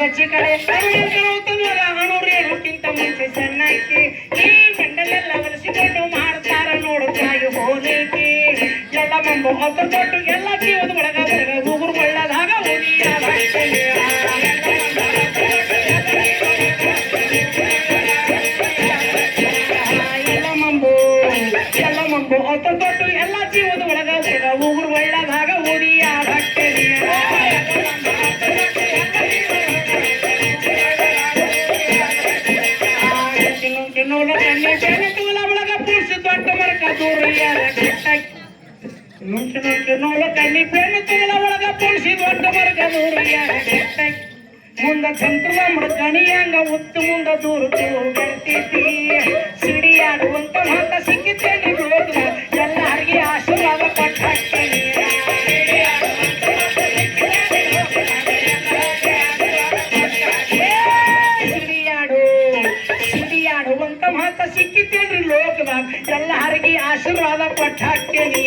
ಬಚ್ಚಿ ಕಡೆ ಹಣೋರೇನಕ್ಕಿಂತ ಮುಂಚೆ ಸಣ್ಣಕ್ಕಿ ಈ ಗಂಡಲೆಲ್ಲ ಒಲಿಸಿಕೊಂಡು ಮಾಡ್ತಾರ ನೋಡು ತಾಯಿ ಹೋಲಿಕೆ ಎಲ್ಲ ಮಂಬು ಹೊತ್ತು ಕೊಟ್ಟು ಎಲ್ಲ ಜೀವದ ಒಳಗ ಉಗುರು ಒಳ್ಳದಾಗ ಎಲ್ಲ ಮಂಬು ಹೊತ್ತು ಕೊಟ್ಟು ಎಲ್ಲ ಜೀವದ ಒಳಗ ಉಗುರು ಒಳ್ಳದಾಗ ಉಡಿಯಾಡ ಮುಂದ ಚಂದ್ರ ಮೃಗಣಿಯಂಗ ಉತ್ತು ಮುಂದ ದೂರ ಬರ್ತೈತಿ ಸಿಡಿಯಾಡುವಂತ ಮಾತ ಸಿಕ್ಕಿದ್ದೇನೆ ಎಲ್ಲರಿಗೆ ಆಶೀರ್ವಾದ ಕೊಟ್ಟ ಸಿಡಿಯಾಡುವಂತ ಮಾತ ಸಿಕ್ಕಿದ್ದೇನ್ರಿ ಲೋಕದಾಗ ಎಲ್ಲರಿಗೆ ಆಶೀರ್ವಾದ ಕೊಟ್ಟ ಹಾಕ್ತೇನಿ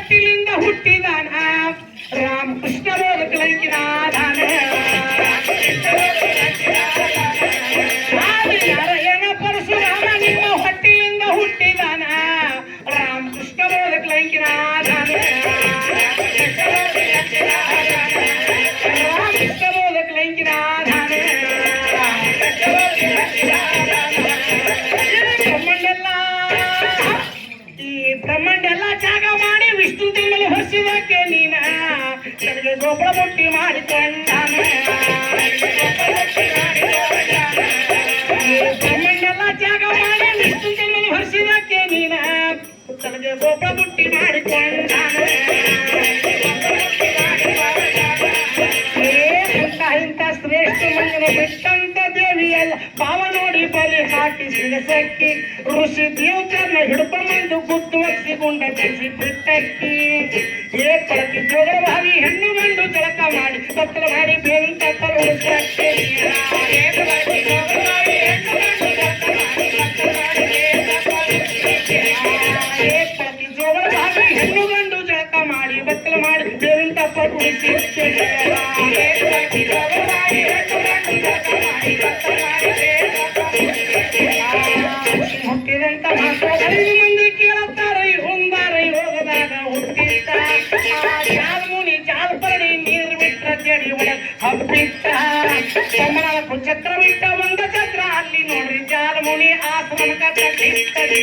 ಹೊಟ್ಟಿಲಿಂದ ಹುಟ್ಟಿದಾನ ರಾಮಕೃಷ್ಣ ಬೋಧಕಲಂಕಿನಾದಾನ ಏನ ಪರಶುರಾಮ ನಿಮ್ಮ ಹೊಟ್ಟಿಲಿಂದ ಹುಟ್ಟಿದಾನ ರಾಮಕೃಷ್ಣ ಬೋಧಕಲಂಕಿನಾದಾನ ರಾಮಕೃಷ್ಣ ಬೋಧಕಲಂಕಿನಾದಾನ ಬ್ರಹ್ಮಂಡೆಲ್ಲ ಜಾಗ ಮಾಡಿ ವಿಷ್ಣು ತಿಂಗಳು ಹೊರಿಸಿದಕ್ಕೆ ನೀನ ನನಗೆ ಗೋಪುರ ಮುಟ್ಟಿ ಮಾಡಿಕೊಂಡಾನ ಬ್ರಹ್ಮಂಡೆಲ್ಲ ಜಾಗ ಮಾಡಿ ವಿಷ್ಣು ತಿಂಗಳು ಹೊರಿಸಿದಕ್ಕೆ ನೀನ ನನಗೆ ಗೋಪುರ ಮುಟ್ಟಿ ಮಾಡಿಕೊಂಡಾನ ಇಂಥ ಶ್ರೇಷ್ಠ ಮಂಗನ ಬಿಟ್ಟಂತ ದೇವಿಯಲ್ಲ ಭಾವ ನೋಡಿ ಬಲಿ ಹಾಕಿ ಸಿಗಸಕ್ಕಿ ಋಷಿ ದೇವಚರಣ ಹಿಡ್ಕೊಂಬಂದು ಗುದ್ದು ಒಪ್ಸಿಕೊಂಡ ಬೆಸಿ ಬಿಟ್ಟಕ್ಕಿ ಏ ಪಳಕಿ ಜೋಗರ ಭಾವಿ ಹೆಣ್ಣು ಗಂಡು ಜಳಕ ಮಾಡಿ ಪತ್ರ ಮಾಡಿ ಬೇಂತ ತರುಸಕ್ಕಿ ಪಳಕಿ ಜೋಗರ ಭಾವಿ ಹೆಣ್ಣು ಗಂಡು ಜಳಕ ಮಾಡಿ ಬತ್ತಲ ಮಾಡಿ ಬೇಂತ ಪರುಸಿ ಹುಟ್ಟಿದಂತ ಮಾತ್ರ 5 ಮಂದಿ ಕೇಳುತ್ತಾರೆ ಹೊಂದಾರ ಹೋಗದಾಗ ಹುಟ್ಟಿದ್ದ ಜಾಲ್ಮುನಿ ಜಾಲ್ಪರಡಿ ನೀರು ಬಿಟ್ಟ ಜಡಿ ಒಳಗ ಹಬ್ಬಿಟ್ಟ ತಮ್ಮನಾಲ್ಕು ಛತ್ರ ಬಿಟ್ಟ ಒಂದ ಛತ್ರ ಅಲ್ಲಿ ನೋಡ್ರಿ ಜಾಲ್ಮುನಿ ಆಶ್ರಮಕ ಕಟ್ಟಿಸ್ತದೆ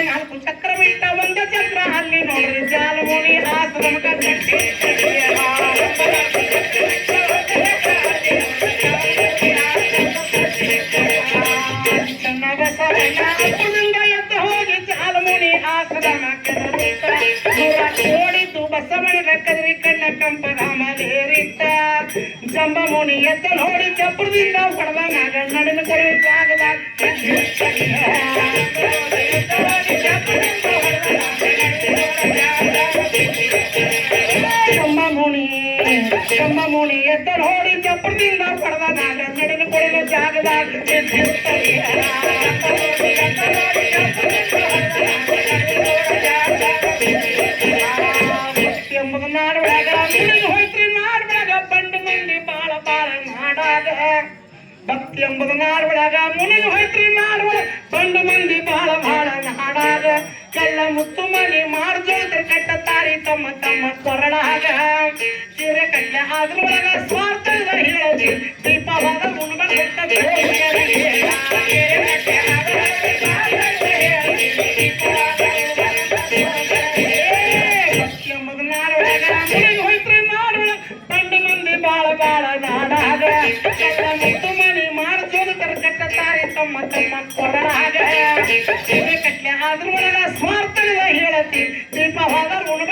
ನಾಲ್ಕು ಚಕ್ರ ಬಿಟ್ಟ ಒಂದ ಚಕ್ರ ಅಲ್ಲಿ ನೋಡ್ರಿ ಜಾಲಮುನಿ ಆಶ್ರಮಕ ಎದ್ದ ಹೋಗಿ ಜಾಲಮುನಿ ಆಶ್ರಮಕ್ಕೆ ಓಡಿದ್ದು ಬಸವನ ಕದರಿ ಕಣ್ಣ ಕಂಪರಾಮದೇರಿದ್ದ ಜಂಬಮುನಿ ಎದ್ದ ನೋಡಿ ಚಪ್ರದಿಂದ ಹೊಡೆದ ಮಗ ನಡನ ಕೊಡುವ ಜಾಗದಾಗ ಜಂಬಮುನಿ ಎದ್ದ ನೋಡಿ ಚಪ್ರದಿಂದ ಹೊಡೆದ ಮಗ ನಡನ ಕೊಡುವ ಜಾಗದಾಗ ಎಂಬುದು ನಾಡೊಳಗ ಮುಡಿದು ಹೋಯ್ತ್ರಿ ನಾಡೊಳಗ ಬಂಡು ಮಂದಿ ಬಾಳ ಬಾಳ ನಾಡಾಗ ಭಕ್ತಿ ಎಂಬುದು ನಾಡೊಳಗ ಮುನಿದು ಹೋಯ್ತ್ರಿ ನಾಡೊಳಗ ಬಂಡು ಮಂದಿ ಬಾಳ ಬಾಳ ನಾಡಾಗ ಕೆಲ್ಲ ಮುತ್ತು ಮನಿ ಮಾಡ್ಜೋದ್ರ ಕಟ್ಟ ತಾರಿ ತಮ್ಮ ತಮ್ಮ ಕೊರಳಾಗ ಸೀರೆ ಕಟ್ಲೆ ಅದ್ರೊಳಗ ಸ್ವಾರ್ಥದ ಹೇಳೋದಿ ದೀಪವಾದ ಮುನ್ಬ ಎಂಬುದು ನಾಡೊಳಗ ಮುನಿದು ಹೋಯ್ತ್ರಿ ನಾಡೊಳಗ ಬಂಡು ಮಂದಿ ಬಾಳ ಬಾಳ ನಾಡಾಗ ಕೆಲ್ಲ ಮುತ್ತು ಮನಿ ಮಾಡ್ಜೋದ್ರ ಕಟ್ಟ ತಾರಿ ತಮ್ಮ ತಮ್ಮ ಕೊರಳಾಗ ಸೀರೆ ಕಟ್ಲೆ ಅದ್ರೊಳಗ ಸ್ವಾರ್ಥದ ಹೇಳತಿ ದೀಪವಾದ ಮುನ್ಬ